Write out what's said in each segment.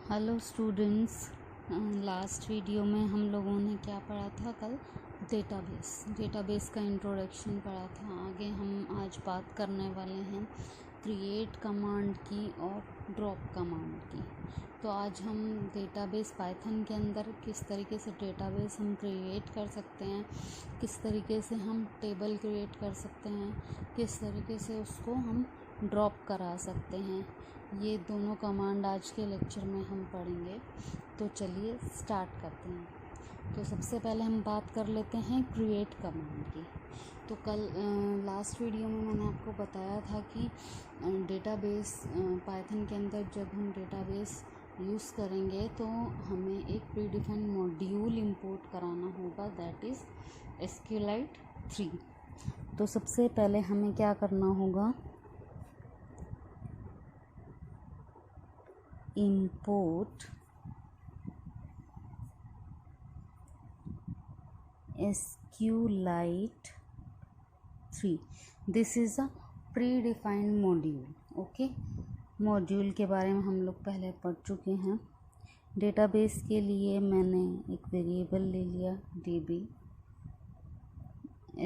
Hello students. Last video में हम लोगों ने क्या पढ़ा था कल? डेटाबेस का इंट्रोडक्शन पढ़ा था। आगे हम आज बात करने वाले हैं क्रिएट कमांड की और ड्रॉप कमांड की। तो आज हम डेटाबेस पाइथन के अंदर किस तरीके से डेटाबेस हम क्रिएट कर सकते हैं, किस तरीके से हम टेबल क्रिएट कर सकते हैं, किस तरीके से उसको हम ड्रॉप करा सकते हैं, ये दोनों कमांड आज के लेक्चर में हम पढ़ेंगे। तो चलिए स्टार्ट करते हैं। तो सबसे पहले हम बात कर लेते हैं क्रिएट कमांड की। तो कल लास्ट वीडियो में मैंने आपको बताया था कि डेटाबेस पाइथन के अंदर जब हम डेटाबेस यूज़ करेंगे तो हमें एक प्रीडिफाइंड मॉड्यूल इंपोर्ट कराना होगा, दैट इज़ एसक्यूएलाइट 3। तो सबसे पहले हमें क्या करना होगा, import SQLite 3. This is a predefined module. Okay, module के बारे में हम लोग पहले पढ़ चुके हैं। डेटाबेस के लिए मैंने एक वेरिएबल ले लिया db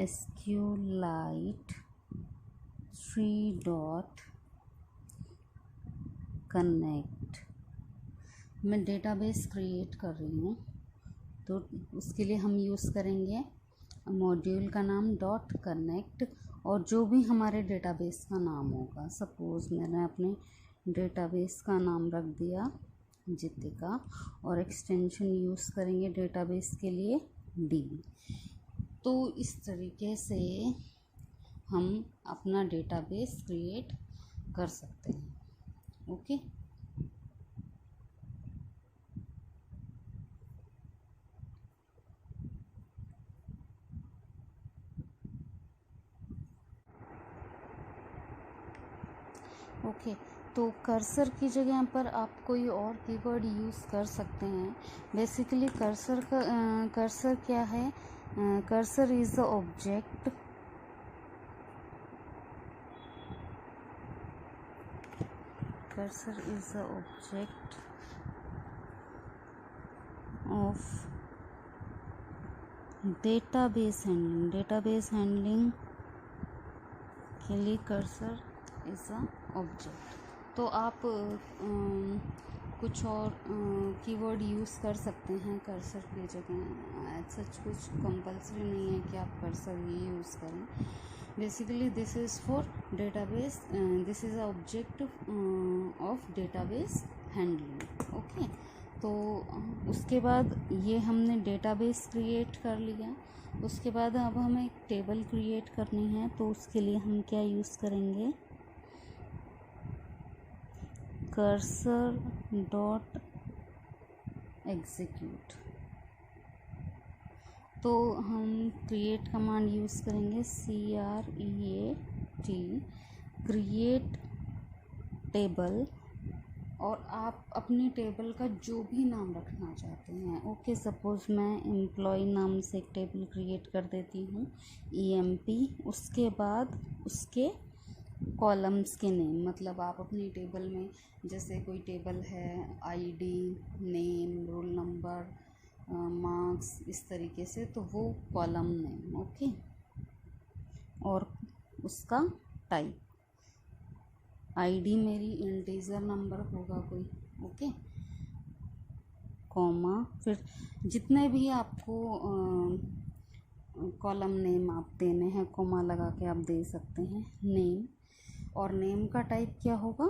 SQLite 3.connect। मैं डेटाबेस क्रिएट कर रही हूँ, तो उसके लिए हम यूज़ करेंगे मॉड्यूल का नाम डॉट कनेक्ट, और जो भी हमारे डेटाबेस का नाम होगा। सपोज़ मैंने अपने डेटाबेस का नाम रख दिया जितिका, और एक्सटेंशन यूज़ करेंगे डेटाबेस के लिए db। तो इस तरीके से हम अपना डेटाबेस क्रिएट कर सकते हैं। Okay, okay. तो कर्सर की जगह पर आप कोई और कीवर्ड यूज़ कर सकते हैं। बेसिकली कर्सर क्या है? Cursor is the object of database handling के लिए कर्सर इज़ अ ऑब्जेक्ट। तो आप कुछ और कीवर्ड यूज़ कर सकते हैं कर्सर की जगह। एज सच कुछ कंपल्सरी नहीं है कि आप कर्सर ही यूज़ करें। Basically this is for database, this is a object of database handling. Okay, तो उसके बाद ये हमने डेटाबेस क्रिएट कर लिया। उसके बाद अब हमें एक टेबल क्रिएट करनी है, तो उसके लिए हम क्या यूज़ करेंगे, कर्सर डॉट एग्जीक्यूट। तो हम क्रिएट कमांड यूज़ करेंगे CREAT, क्रिएट टेबल, और आप अपनी टेबल का जो भी नाम रखना चाहते हैं। ओके, सपोज़ मैं एम्प्लॉय नाम से एक टेबल क्रिएट कर देती हूँ, EMP। उसके बाद उसके कॉलम्स के नेम, मतलब आप अपनी टेबल में जैसे कोई टेबल है ID, name, roll number, marks, इस तरीके से, तो वो कॉलम नेम। ओके, और उसका टाइप, ID मेरी इंटीजर नंबर होगा कोई। ओके, कॉमा, फिर जितने भी आपको कॉलम नेम आप देने हैं, कॉमा लगा के आप दे सकते हैं नेम। और नेम का टाइप क्या होगा,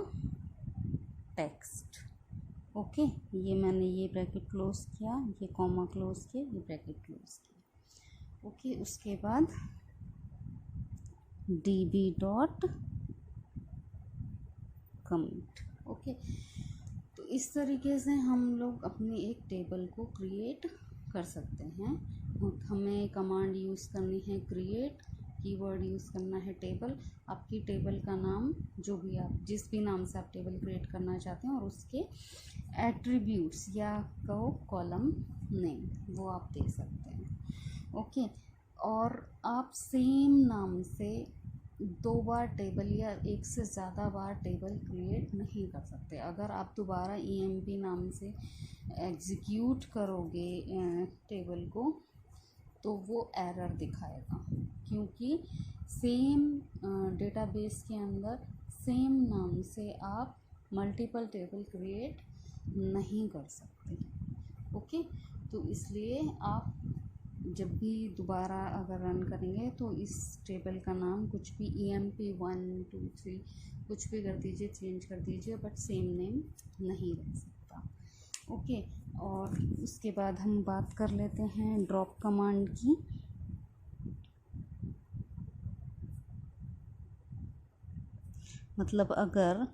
टेक्स्ट। ओके, ये मैंने ये ब्रैकेट क्लोज किया, ये कॉमा क्लोज किया, ये ब्रैकेट क्लोज किया। ओके, उसके बाद db डॉट कमिट। ओके, तो इस तरीके से हम लोग अपनी एक टेबल को क्रिएट कर सकते हैं। हमें कमांड यूज़ करनी है क्रिएट, कीवर्ड यूज़ करना है टेबल, आपकी टेबल का नाम जो भी आप जिस भी नाम से आप टेबल क्रिएट करना चाहते हैं, और उसके एट्रीब्यूट्स या कहो कॉलम नेम, वो आप दे सकते हैं। ओके, और आप सेम नाम से 2 बार टेबल या एक से ज़्यादा बार टेबल क्रिएट नहीं कर सकते। अगर आप दोबारा EMP नाम से एग्जीक्यूट करोगे टेबल को तो वो एरर दिखाएगा, क्योंकि सेम डेटाबेस के अंदर सेम नाम से आप मल्टीपल टेबल क्रिएट नहीं कर सकते। ओके, तो इसलिए आप जब भी दोबारा अगर रन करेंगे तो इस टेबल का नाम कुछ भी EMP 1 2 3 कुछ भी कर दीजिए, चेंज कर दीजिए, बट सेम नेम नहीं रह सकता। ओके, और उसके बाद हम बात कर लेते हैं ड्रॉप कमांड की। मतलब अगर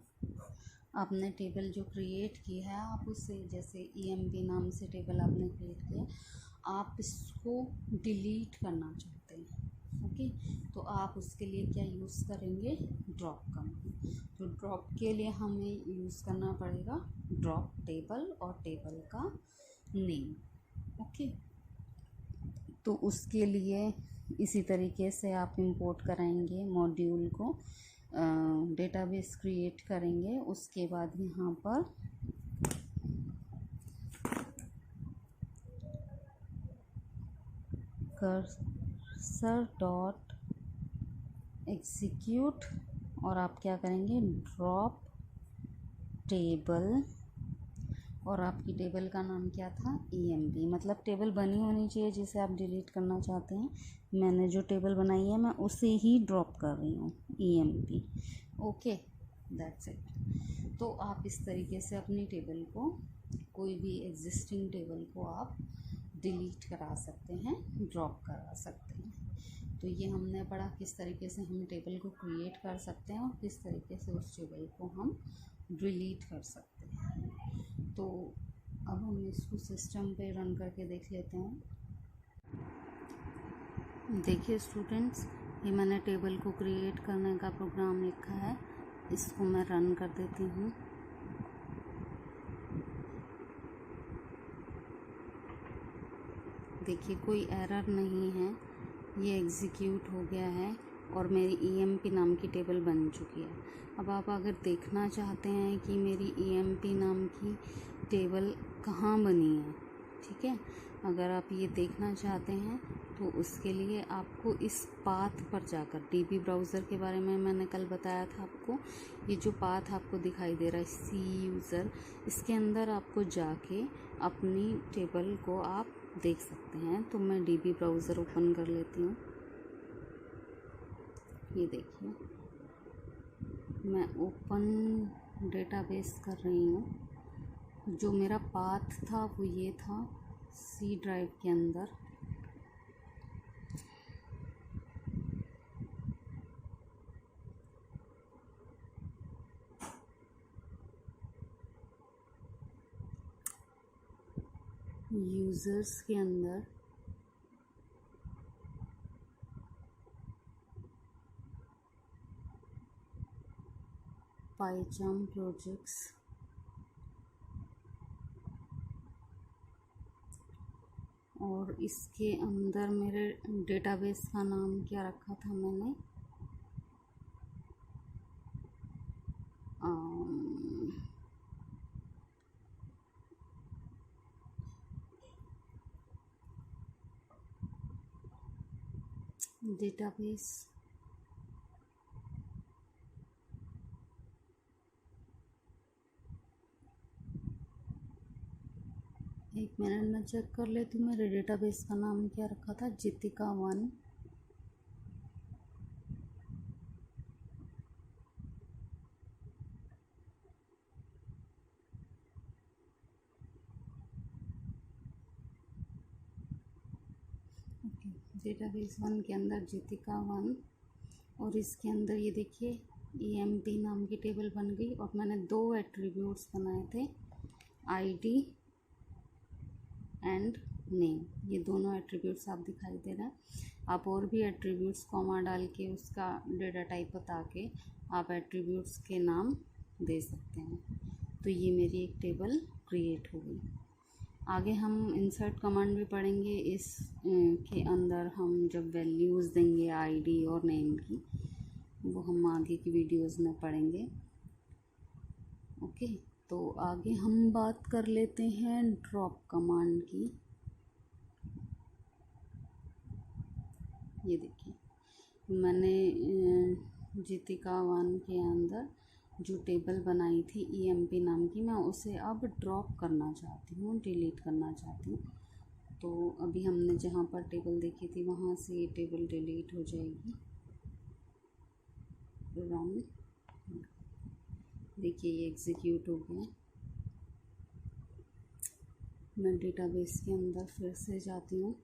आपने टेबल जो क्रिएट की है, आप उसे जैसे EMP नाम से टेबल आपने क्रिएट किया, आप इसको डिलीट करना चाहते हैं, ओके, तो आप उसके लिए क्या यूज़ करेंगे? Drop command. तो ड्रॉप के लिए हमें यूज़ करना पड़ेगा ड्रॉप टेबल और टेबल का नेम। ओके, तो उसके लिए इसी तरीके से आप इंपोर्ट कराएंगे मॉड्यूल को, डेटाबेस क्रिएट करेंगे, उसके बाद यहाँ पर कर्सर डॉट एग्जीक्यूट और आप क्या करेंगे? ड्रॉप टेबल, और आपकी टेबल का नाम क्या था? EMP। मतलब टेबल बनी होनी चाहिए जिसे आप डिलीट करना चाहते हैं। मैंने जो टेबल बनाई है मैं उसे ही ड्रॉप कर रही हूँ, EMP। Okay, that's it. तो आप इस तरीके से अपनी टेबल को, कोई भी एग्जिस्टिंग टेबल को आप डिलीट करा सकते हैं, ड्रॉप करा सकते हैं। तो ये हमने पढ़ा किस तरीके से हम टेबल को क्रिएट कर सकते हैं और किस तरीके से उस टेबल को हम डिलीट कर सकते हैं। तो अब हम इसको सिस्टम पे रन करके देख लेते हैं। देखिए स्टूडेंट्स, ये मैंने टेबल को क्रिएट करने का प्रोग्राम लिखा है, इसको मैं रन कर देती हूँ। देखिए कोई एरर नहीं है, ये एग्जीक्यूट हो गया है और मेरी EMP नाम की टेबल बन चुकी है। अब आप अगर देखना चाहते हैं कि मेरी EMP नाम की टेबल कहाँ बनी है, ठीक है, अगर आप ये देखना चाहते हैं तो उसके लिए आपको इस पाथ पर जाकर, DB ब्राउज़र के बारे में मैंने कल बताया था आपको, ये जो पाथ आपको दिखाई दे रहा है C यूज़र, इसके अंदर आपको जाके अपनी टेबल को आप देख सकते हैं। तो मैं DB ब्राउज़र ओपन कर लेती हूँ। ये देखिए मैं ओपन डेटाबेस कर रही हूँ। जो मेरा पाथ था वो ये था C ड्राइव के अंदर। यूज़र्स के अंदर पाइचाम प्रोजेक्ट्स, और इसके अंदर मेरे डेटाबेस का नाम क्या रखा था मैंने? डेटाबेस एक मिनट में चेक कर लेती हूँ मेरे डेटाबेस का नाम क्या रखा था, जितिका 1। डेटाबेस 1 के अंदर जितिका 1, और इसके अंदर ये देखिए EMP नाम की टेबल बन गई। और मैंने 2 एट्रीब्यूट्स बनाए थे, ID एंड नेम, ये दोनों एट्रीब्यूट्स आप दिखाई दे रहे हैं। आप और भी एट्रीब्यूट्स कॉमा डाल के उसका डेटा टाइप बता के आप एट्रीब्यूट्स के नाम दे सकते हैं। तो ये मेरी एक टेबल क्रिएट हो गई। आगे हम इंसर्ट कमांड भी पढ़ेंगे। इस के अंदर हम जब वैल्यूज़ देंगे ID और नेम की, वो हम आगे की वीडियोस में पढ़ेंगे। ओके, तो आगे हम बात कर लेते हैं ड्रॉप कमांड की। ये देखिए, मैंने जीतिका 1 के अंदर जो टेबल बनाई थी EMP नाम की, मैं उसे अब ड्रॉप करना चाहती हूँ, डिलीट करना चाहती हूँ। तो अभी हमने जहाँ पर टेबल देखी थी वहाँ से ये टेबल डिलीट हो जाएगी। रन, देखिए ये एग्जीक्यूट हो गया। मैं डेटाबेस के अंदर फिर से जाती हूँ।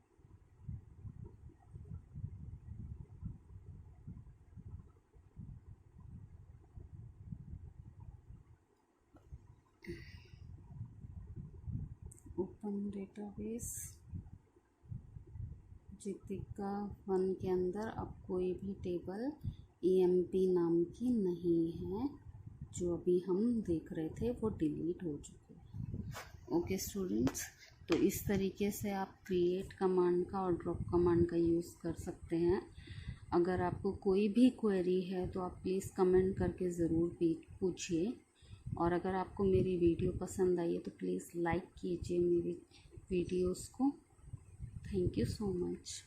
ओपन डेटाबेस, जीतिका 1 के अंदर अब कोई भी टेबल EMP नाम की नहीं है। जो अभी हम देख रहे थे वो डिलीट हो चुके हैं। ओके स्टूडेंट्स, तो इस तरीके से आप क्रिएट कमांड का और ड्रॉप कमांड का यूज़ कर सकते हैं। अगर आपको कोई भी क्वेरी है तो आप प्लीज़ कमेंट करके ज़रूर पूछिए। और अगर आपको मेरी वीडियो पसंद आई है तो प्लीज़ लाइक कीजिए मेरी वीडियोस को। Thank you so much.